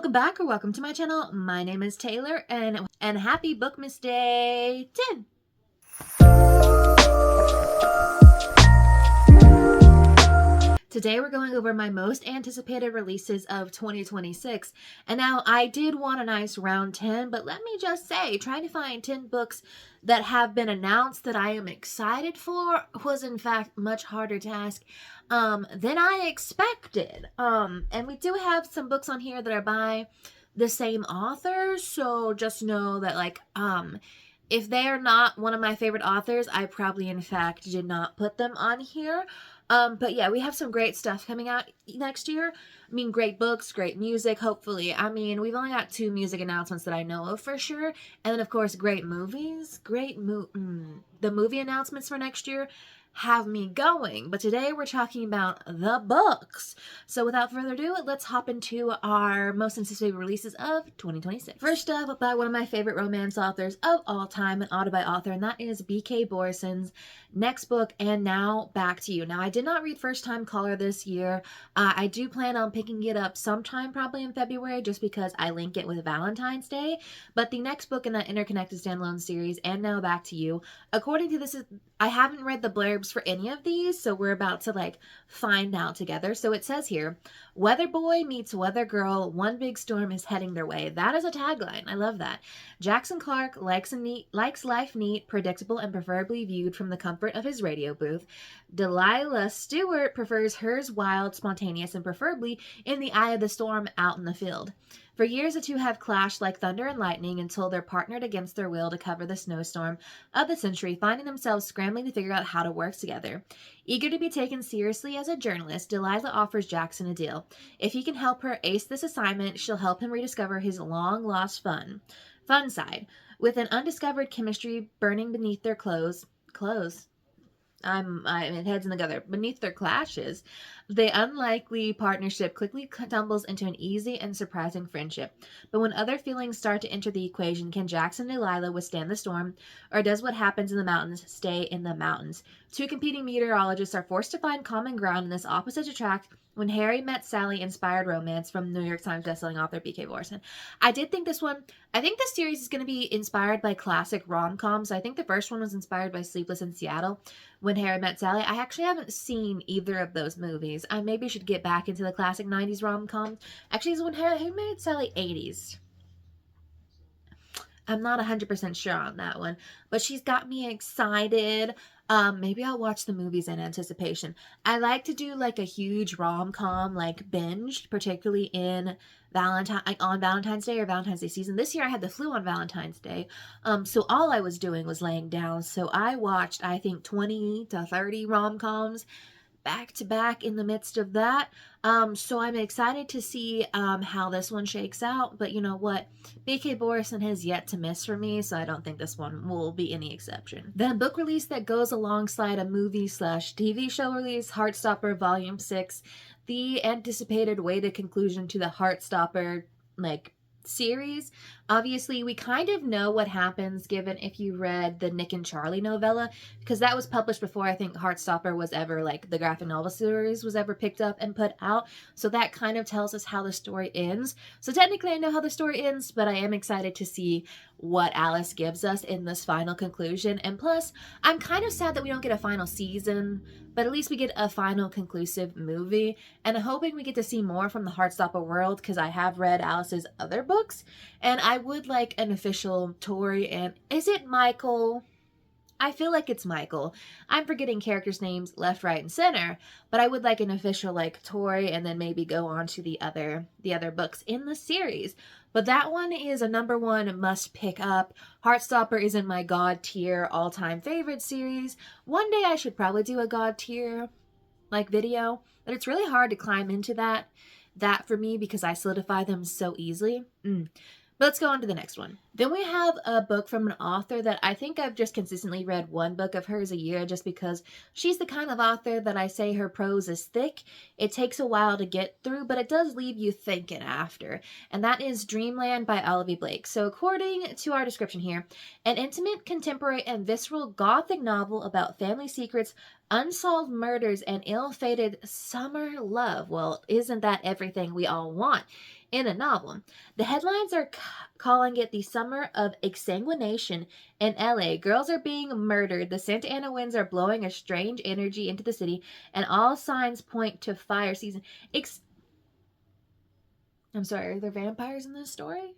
Welcome back or welcome to my channel. My name is Taylor and happy Bookmas Day 10. Today we're going over my most anticipated releases of 2026. And now I did want a nice round 10, but let me just say, trying to find 10 books that have been announced that I am excited for was in fact much harder task than I expected. And we do have some books on here that are by the same author, so just know that if they are not one of my favorite authors, I probably in fact did not put them on here. But yeah, we have some great stuff coming out next year. I mean, great books, great music, hopefully. I mean, we've only got 2 music announcements that I know of for sure. And then, of course, great movies. The movie announcements for next year have me going. But today we're talking about the books. So without further ado, let's hop into our most anticipated releases of 2026. First up, by one of my favorite romance authors of all time, an auto-buy author, and that is B.K. Borison's next book, And Now Back to You. Now, I did not read First Time Caller this year. I do plan on picking it up sometime, probably in February, just because I link it with Valentine's Day. But the next book in that interconnected standalone series, And Now Back to You, according to this, I haven't read the blurbs for any of these, so we're about to find out together. So it says here, Weather Boy meets Weather Girl, one big storm is heading their way. That is a tagline. I love that. Jackson Clark likes life neat, predictable, and preferably viewed from the comfort of his radio booth. Delilah Stewart prefers hers wild, spontaneous, and preferably in the eye of the storm out in the field. For years, the two have clashed like thunder and lightning until they're partnered against their will to cover the snowstorm of the century, finding themselves scrambling to figure out how to work together. Eager to be taken seriously as a journalist, Delilah offers Jackson a deal. If he can help her ace this assignment, she'll help him rediscover his long-lost fun side. With an undiscovered chemistry burning beneath their heads in together. Beneath their clashes, the unlikely partnership quickly tumbles into an easy and surprising friendship. But when other feelings start to enter the equation, can Jackson and Delilah withstand the storm, or does what happens in the mountains stay in the mountains? Two competing meteorologists are forced to find common ground in this opposites attract when Harry Met Sally inspired romance from New York Times bestselling author B.K. Borison. I think this series is going to be inspired by classic rom-coms. I think the first one was inspired by Sleepless in Seattle, When Harry Met Sally. I actually haven't seen either of those movies. I maybe should get back into the classic 90s rom-com. Actually, it's When Harry Met Sally 80s. I'm not 100% sure on that one, but she's got me excited. Maybe I'll watch the movies in anticipation. I like to do a huge rom-com binge, particularly on Valentine's Day or Valentine's Day season. This year I had the flu on Valentine's Day, so all I was doing was laying down. So I watched, I think, 20 to 30 rom-coms back to back in the midst of that. So I'm excited to see how this one shakes out. But you know what? B.K. Borison has yet to miss for me, so I don't think this one will be any exception. The book release that goes alongside a movie/TV show release, Heartstopper Volume 6, the anticipated way to conclusion to the Heartstopper series. Obviously, we kind of know what happens given if you read the Nick and Charlie novella, because that was published before I think Heartstopper was ever the graphic novel series was ever picked up and put out. So that kind of tells us how the story ends. So technically I know how the story ends, but I am excited to see what Alice gives us in this final conclusion. And plus, I'm kind of sad that we don't get a final season, but at least we get a final conclusive movie. And I'm hoping we get to see more from the Heartstopper world, because I have read Alice's other books, and I would like an official Tori and... Is it Michael? I feel like it's Michael. I'm forgetting characters' names left, right, and center, but I would like an official Tori, and then maybe go on to the other books in the series. But that one is a #1 must pick up. Heartstopper is in my God tier all-time favorite series. One day I should probably do a God tier video, but it's really hard to climb into that for me because I solidify them so easily. But let's go on to the next one. Then we have a book from an author that I think I've just consistently read one book of hers a year, just because she's the kind of author that I say her prose is thick. It takes a while to get through, but it does leave you thinking after. And that is Dreamland by Olivia Blake. So according to our description here, an intimate, contemporary, and visceral gothic novel about family secrets, unsolved murders, and ill-fated summer love. Well, isn't that everything we all want in a novel? The headlines are calling it the summer of exsanguination in LA. Girls are being murdered. The Santa Ana winds are blowing a strange energy into the city, and all signs point to fire season. I'm sorry, are there vampires in this story?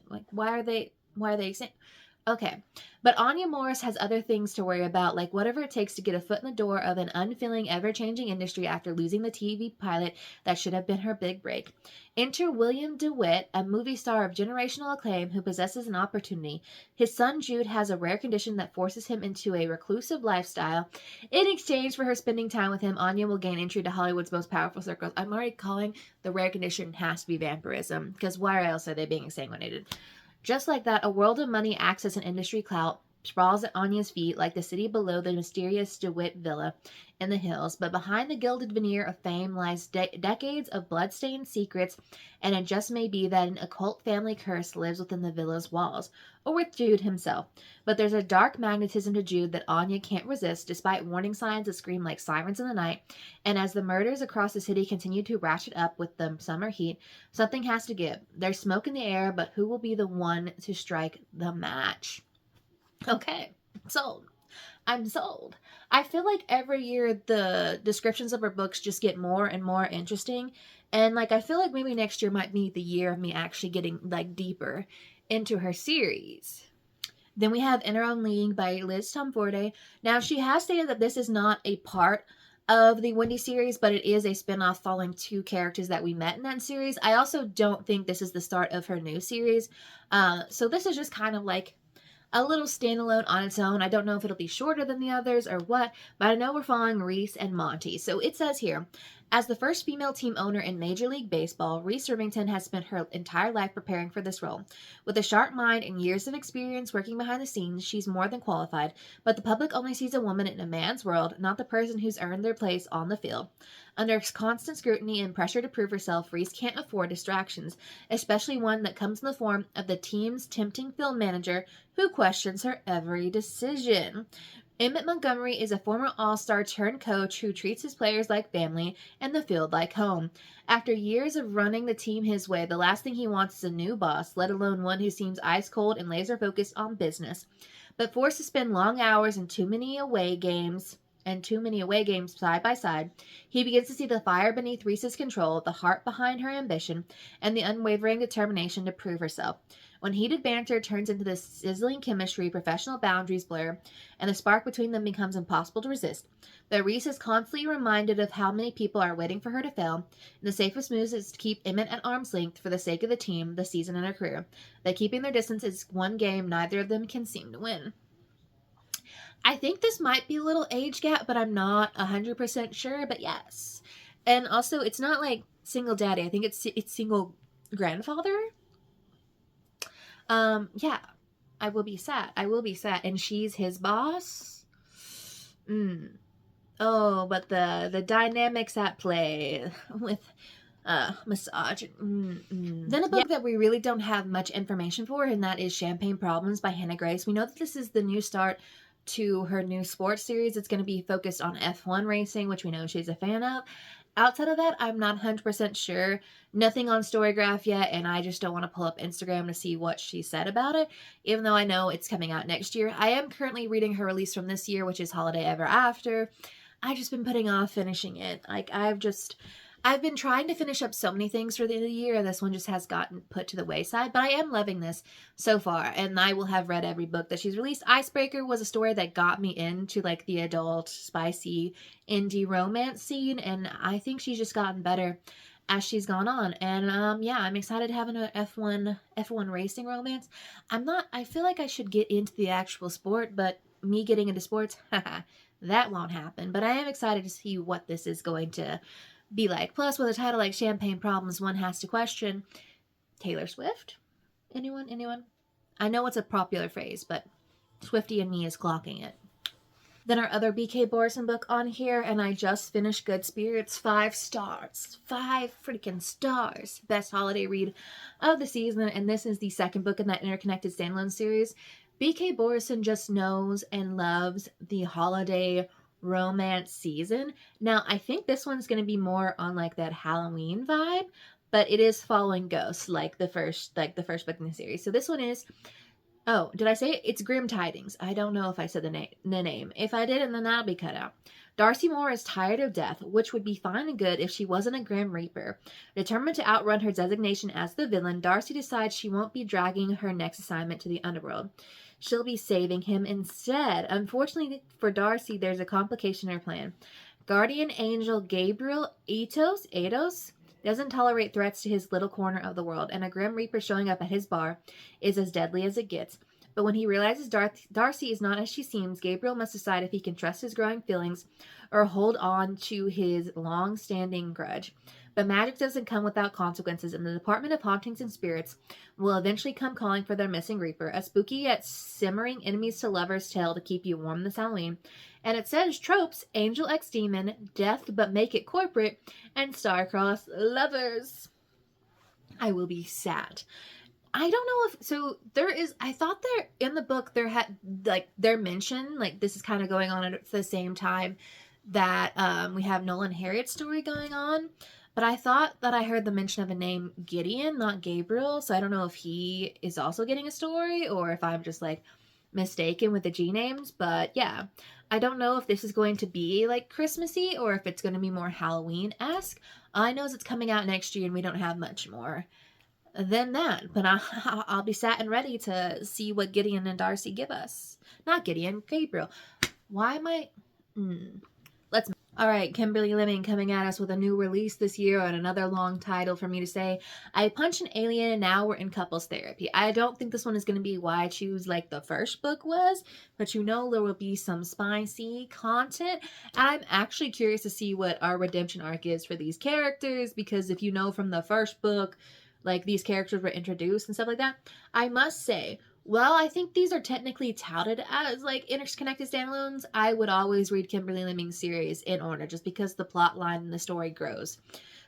Like, why are they okay. But Anya Morris has other things to worry about, like whatever it takes to get a foot in the door of an unfilling, ever-changing industry after losing the TV pilot that should have been her big break. Enter William DeWitt, a movie star of generational acclaim who possesses an opportunity. His son Jude has a rare condition that forces him into a reclusive lifestyle. In exchange for her spending time with him, Anya will gain entry to Hollywood's most powerful circles. I'm already calling the rare condition has to be vampirism, because why else are they being exsanguinated? Just like that, a world of money, access, and industry clout sprawls at Anya's feet like the city below the mysterious DeWitt villa in the hills. But behind the gilded veneer of fame lies decades of blood-stained secrets, and it just may be that an occult family curse lives within the villa's walls, or with Jude himself. But there's a dark magnetism to Jude that Anya can't resist, despite warning signs that scream like sirens in the night. And as the murders across the city continue to ratchet up with the summer heat, something has to give. There's smoke in the air, but who will be the one to strike the match? Okay, sold. I'm sold. I feel like every year the descriptions of her books just get more and more interesting. And like I feel like maybe next year might be the year of me actually getting like deeper into her series. Then we have In Her Own League by Liz Tomforte. Now she has stated that this is not a part of the Wendy series, but it is a spinoff following two characters that we met in that series. I also don't think this is the start of her new series. So this is just kind of like a little standalone on its own. I don't know if it'll be shorter than the others or what, but I know we're following Reese and Monty. So it says here, as the first female team owner in Major League Baseball, Reese Irvington has spent her entire life preparing for this role. With a sharp mind and years of experience working behind the scenes, she's more than qualified, but the public only sees a woman in a man's world, not the person who's earned their place on the field. Under constant scrutiny and pressure to prove herself, Reese can't afford distractions, especially one that comes in the form of the team's tempting film manager who questions her every decision. Emmett Montgomery is a former all-star turned coach who treats his players like family and the field like home. After years of running the team his way, the last thing he wants is a new boss, let alone one who seems ice-cold and laser-focused on business. But forced to spend long hours and too many away games side by side, he begins to see the fire beneath Reese's control, the heart behind her ambition, and the unwavering determination to prove herself. When heated banter turns into this sizzling chemistry, professional boundaries blur, and the spark between them becomes impossible to resist. But Reese is constantly reminded of how many people are waiting for her to fail, and the safest move is to keep Emmett at arm's length for the sake of the team, the season, and her career. That keeping their distance is one game neither of them can seem to win. I think this might be a little age gap, but I'm not 100% sure, but yes. And also, it's not like single daddy. I think it's single grandfather. Yeah. I will be sad. And she's his boss. Oh, but the dynamics at play with massage. Then a book that we really don't have much information for, and that is Champagne Problems by Hannah Grace. We know that this is the new start to her new sports series. It's going to be focused on F1 racing, which we know she's a fan of. Outside of that, I'm not 100% sure. Nothing on StoryGraph yet, and I just don't want to pull up Instagram to see what she said about it, even though I know it's coming out next year. I am currently reading her release from this year, which is Holiday Ever After. I've just been putting off finishing it. Like, I've been trying to finish up so many things for the end of the year, and this one just has gotten put to the wayside. But I am loving this so far, and I will have read every book that she's released. Icebreaker was a story that got me into like the adult, spicy, indie romance scene, and I think she's just gotten better as she's gone on. And yeah, I'm excited to have an F1 racing romance. I feel like I should get into the actual sport, but me getting into sports, that won't happen. But I am excited to see what this is going to be like. Plus, with a title like Champagne Problems, one has to question Taylor Swift? Anyone? I know it's a popular phrase, but Swiftie and me is clocking it. Then our other BK Borison book on here, and I just finished Good Spirits. 5 stars. 5 freaking stars. Best holiday read of the season, and this is the second book in that interconnected standalone series. BK Borison just knows and loves the holiday romance season. Now, I think this one's going to be more on like that Halloween vibe, but it is following Ghosts, like the first book in the series. So this one is, oh, did I say it? It's Grim Tidings. I don't know if I said the name. If I didn't, then that'll be cut out. Darcy Moore is tired of death, which would be fine and good if she wasn't a Grim Reaper. Determined to outrun her designation as the villain, Darcy decides she won't be dragging her next assignment to the underworld. She'll be saving him instead. Unfortunately for Darcy, there's a complication in her plan. Guardian angel Gabriel Atos doesn't tolerate threats to his little corner of the world, and a Grim Reaper showing up at his bar is as deadly as it gets. But when he realizes Darcy is not as she seems, Gabriel must decide if he can trust his growing feelings or hold on to his long-standing grudge. But magic doesn't come without consequences, and the Department of Hauntings and Spirits will eventually come calling for their missing Reaper, a spooky yet simmering enemies to lovers tale to keep you warm this Halloween. And it says tropes, angel x demon, death but make it corporate, and star-crossed lovers. I will be sad. I don't know if, so there is, I thought there, in the book, there had, like, their mention, like, this is kind of going on at the same time that we have Nolan Harriot's story going on. But I thought that I heard the mention of a name Gideon, not Gabriel. So I don't know if he is also getting a story or if I'm just like mistaken with the G names. But yeah, I don't know if this is going to be like Christmassy or if it's going to be more Halloween-esque. All I know is it's coming out next year and we don't have much more than that. But I'll be sat and ready to see what Gideon and Darcy give us. Not Gideon, Gabriel. Why am I... Let's... All right, Kimberly Lemming coming at us with a new release this year and another long title for me to say. I punched an alien and now we're in couples therapy. I don't think this one is going to be why I choose like the first book was, but you know there will be some spicy content. I'm actually curious to see what our redemption arc is for these characters, because if you know from the first book, like these characters were introduced and stuff like that, I must say, well, I think these are technically touted as like interconnected standalones. I would always read Kimberly Lemming's series in order just because the plot line and the story grows.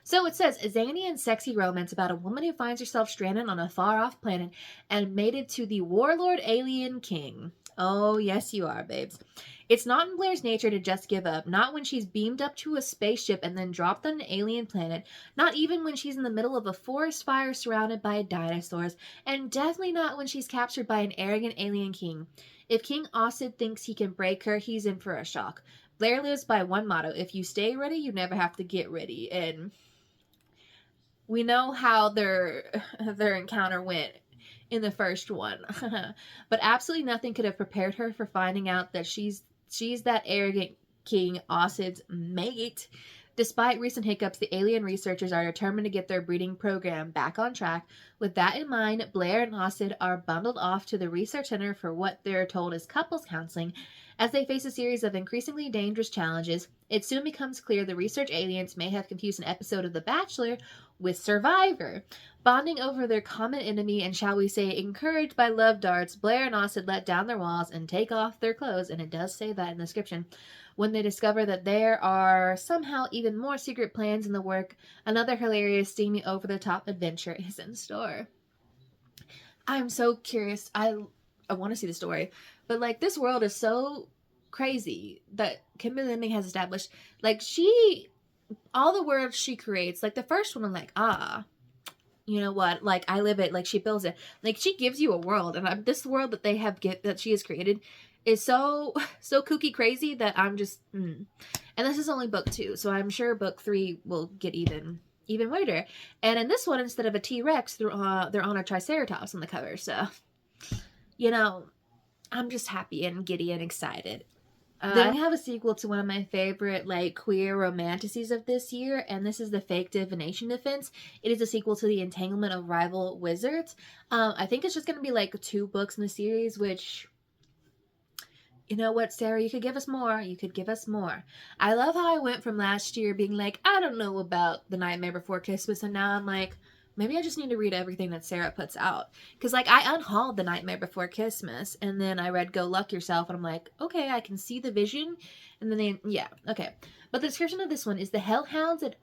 So it says, a zany and sexy romance about a woman who finds herself stranded on a far-off planet and mated to the warlord alien king. Oh, yes you are, babes. It's not in Blair's nature to just give up, not when she's beamed up to a spaceship and then dropped on an alien planet, not even when she's in the middle of a forest fire surrounded by dinosaurs, and definitely not when she's captured by an arrogant alien king. If King Osid thinks he can break her, he's in for a shock. Blair lives by one motto: if you stay ready, you never have to get ready. And we know how their encounter went in the first one. But absolutely nothing could have prepared her for finding out that she's that arrogant King Osid's mate. Despite recent hiccups, the alien researchers are determined to get their breeding program back on track. With that in mind, Blair and Osid are bundled off to the research center for what they're told is couples counseling. As they face a series of increasingly dangerous challenges, it soon becomes clear the research aliens may have confused an episode of The Bachelor with Survivor. Bonding over their common enemy and, shall we say, encouraged by love darts, Blair and Osid let down their walls and take off their clothes, and it does say that in the description. When they discover that there are somehow even more secret plans in the work, another hilarious, steamy, over-the-top adventure is in store. I'm so curious. I want to see the story. But, like, this world is so crazy that Kimberly Lemming has established. Like, all the worlds she creates, like, the first one, I'm like, you know what, like, I live it, like, she builds it. Like, she gives you a world, and this world that that she has created is so kooky crazy that I'm just, And this is only book 2, so I'm sure book 3 will get even weirder. And in this one, instead of a T-Rex, they're on a Triceratops on the cover, so, you know, I'm just happy and giddy and excited. Then we have a sequel to one of my favorite, like, queer romanticies of this year, and this is The Fake Divination Defense. It is a sequel to The Entanglement of Rival Wizards. I think it's just going to be, like, 2 books in the series, which, you know what, Sarah, you could give us more. You could give us more. I love how I went from last year being like, I don't know about The Nightmare Before Christmas, and now I'm like, maybe I just need to read everything that Sarah puts out. Because, like, I unhauled The Nightmare Before Christmas, and then I read Go Luck Yourself, and I'm like, okay, I can see the vision. And then okay. But the description of this one is: the Hellhounds at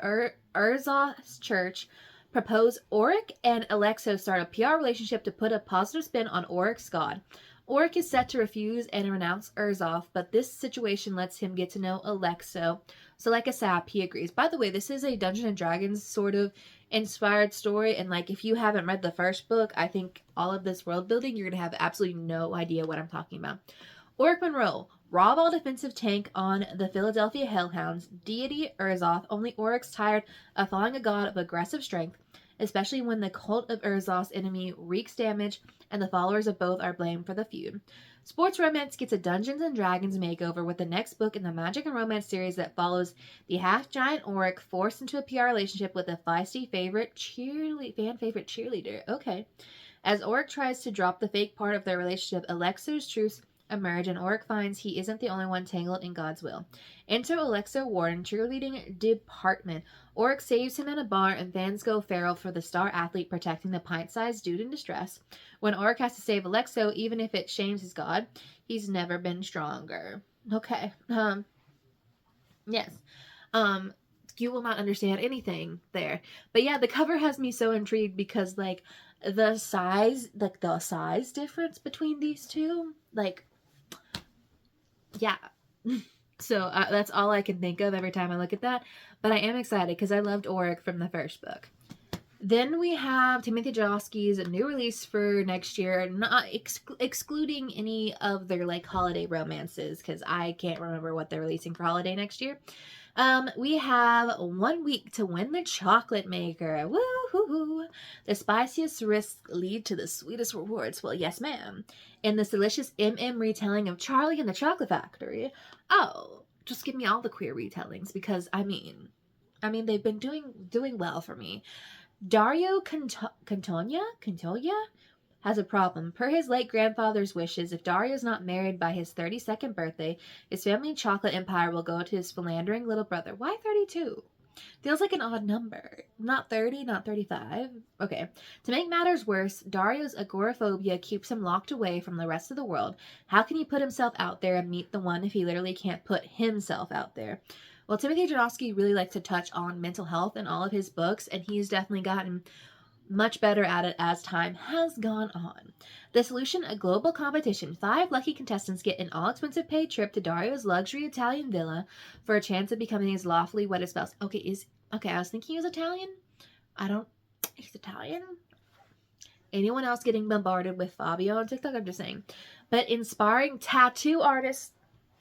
Urza's church propose Auric and Alexo start a PR relationship to put a positive spin on Auric's god. Oric is set to refuse and renounce Urzoff, but this situation lets him get to know Alexo. So like a sap, he agrees. By the way, this is a Dungeons and Dragons sort of inspired story, and like if you haven't read the first book, I think all of this world building, you're gonna have absolutely no idea what I'm talking about. Oric Monroe, raw ball defensive tank on the Philadelphia Hellhounds, deity Urzoff, only Oric's tired of following a god of aggressive strength, especially when the cult of Urzoff's enemy wreaks damage and the followers of both are blamed for the feud. Sports Romance gets a Dungeons and Dragons makeover with the next book in the Magic and Romance series that follows the half-giant Oric forced into a PR relationship with a feisty fan favorite cheerleader. Okay. As Oric tries to drop the fake part of their relationship, Alexo's truths emerge and Oric finds he isn't the only one tangled in God's will. Enter Alexo Warden, cheerleading department. Oric saves him in a bar and fans go feral for the star athlete protecting the pint-sized dude in distress. When Oric has to save Alexo, even if it shames his god, he's never been stronger. Okay. Yes. You will not understand anything there. But yeah, the cover has me so intrigued because like the size difference between these two, like, yeah. So that's all I can think of every time I look at that. But I am excited because I loved Oric from the first book. Then we have Timothy Jodorowsky's new release for next year, not excluding any of their like holiday romances because I can't remember what they're releasing for holiday next year. We have 1 week to win the chocolate maker. Woo-hoo-hoo. The spiciest risks lead to the sweetest rewards. Well, yes, ma'am. In this delicious MM retelling of Charlie and the Chocolate Factory. Oh, just give me all the queer retellings because I mean they've been doing well for me. Dario Cantonia has a problem. Per his late grandfather's wishes, if Dario's not married by his 32nd birthday, his family chocolate empire will go to his philandering little brother. Why 32? Feels like an odd number. Not 30, not 35. Okay. To make matters worse, Dario's agoraphobia keeps him locked away from the rest of the world. How can he put himself out there and meet the one if he literally can't put himself out there? Well, Timothy Jodorowsky really likes to touch on mental health in all of his books, and he's definitely gotten much better at it as time has gone on. The solution, a global competition. 5 lucky contestants get an all-expensive paid trip to Dario's luxury Italian villa for a chance of becoming his lawfully wedded spouse. Okay, I was thinking he was Italian. He's Italian? Anyone else getting bombarded with Fabio on TikTok? I'm just saying. But inspiring tattoo artist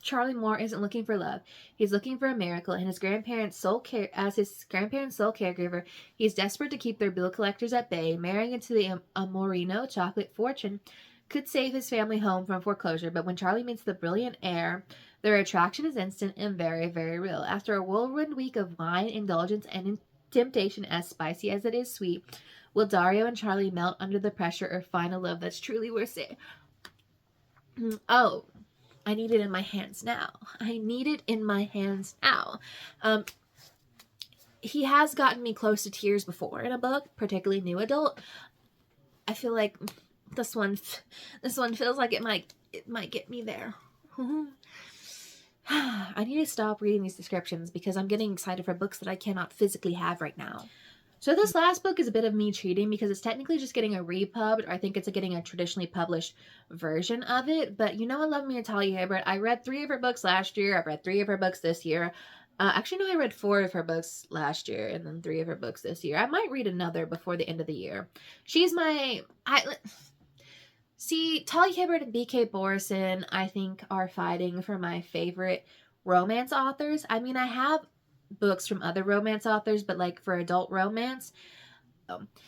Charlie Moore isn't looking for love. He's looking for a miracle, and as his grandparents' sole caregiver, he's desperate to keep their bill collectors at bay. Marrying into the Amorino chocolate fortune could save his family home from foreclosure, but when Charlie meets the brilliant heir, their attraction is instant and very, very real. After a whirlwind week of wine, indulgence, and temptation as spicy as it is sweet, will Dario and Charlie melt under the pressure or find a love that's truly worth it? Oh, I need it in my hands now. He has gotten me close to tears before in a book, particularly new adult. I feel like this one feels like it might get me there. I need to stop reading these descriptions because I'm getting excited for books that I cannot physically have right now. So this last book is a bit of me cheating because it's technically just getting a repub, or I think it's getting a traditionally published version of it. But you know I love me a Talia Hibbert. I read 3 of her books last year. I've read 3 of her books this year. Actually, no, I read 4 of her books last year and then 3 of her books this year. I might read another before the end of the year. Talia Hibbert and B.K. Borison, I think, are fighting for my favorite romance authors. I mean, I have books from other romance authors, but like for adult romance.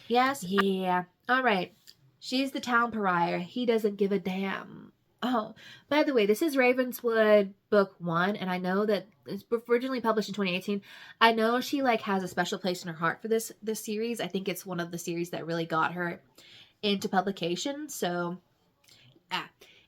Yes, yeah. All right. She's the town pariah. He doesn't give a damn. Oh, by the way, this is Ravenswood book 1, and I know that it's originally published in 2018. I know she like has a special place in her heart for this series. I think it's one of the series that really got her into publication. So,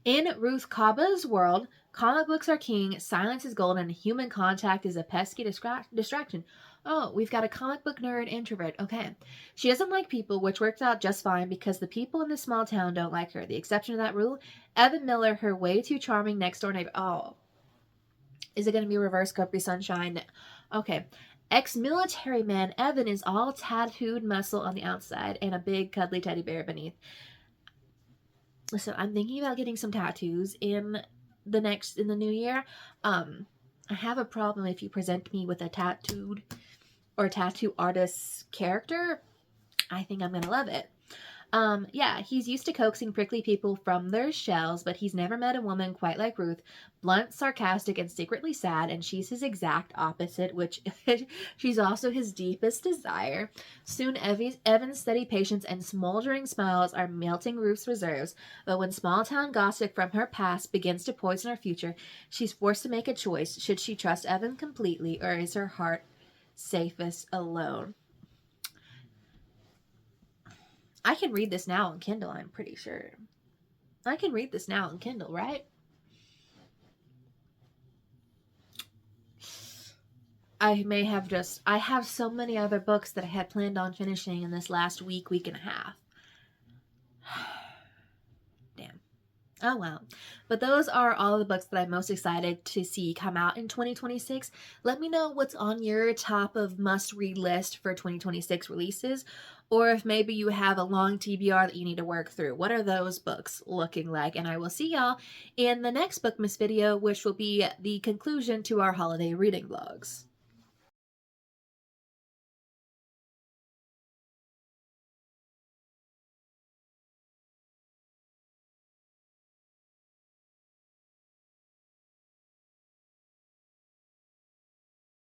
in Ruth Kaba's world, comic books are king, silence is golden, and human contact is a pesky distraction. Oh, we've got a comic book nerd introvert. Okay. She doesn't like people, which works out just fine because the people in this small town don't like her. The exception to that rule, Evan Miller, her way too charming next door neighbor. Oh. Is it going to be reverse Capri Sunshine? Okay. Ex-military man Evan is all tattooed muscle on the outside and a big cuddly teddy bear beneath. So I'm thinking about getting some tattoos in the new year. I have a problem if you present me with a tattooed or tattoo artist's character. I think I'm gonna love it. Yeah, he's used to coaxing prickly people from their shells, but he's never met a woman quite like Ruth, blunt, sarcastic, and secretly sad, and she's his exact opposite, which she's also his deepest desire. Soon, Evan's steady patience and smoldering smiles are melting Ruth's reserves, but when small town gossip from her past begins to poison her future, she's forced to make a choice. Should she trust Evan completely, or is her heart safest alone? I can read this now on Kindle, I'm pretty sure. I can read this now on Kindle, right? I have so many other books that I had planned on finishing in this last week and a half. Damn. Oh well. But those are all the books that I'm most excited to see come out in 2026. Let me know what's on your top of must read list for 2026 releases, or if maybe you have a long TBR that you need to work through. What are those books looking like? And I will see y'all in the next Bookmas video, which will be the conclusion to our holiday reading vlogs.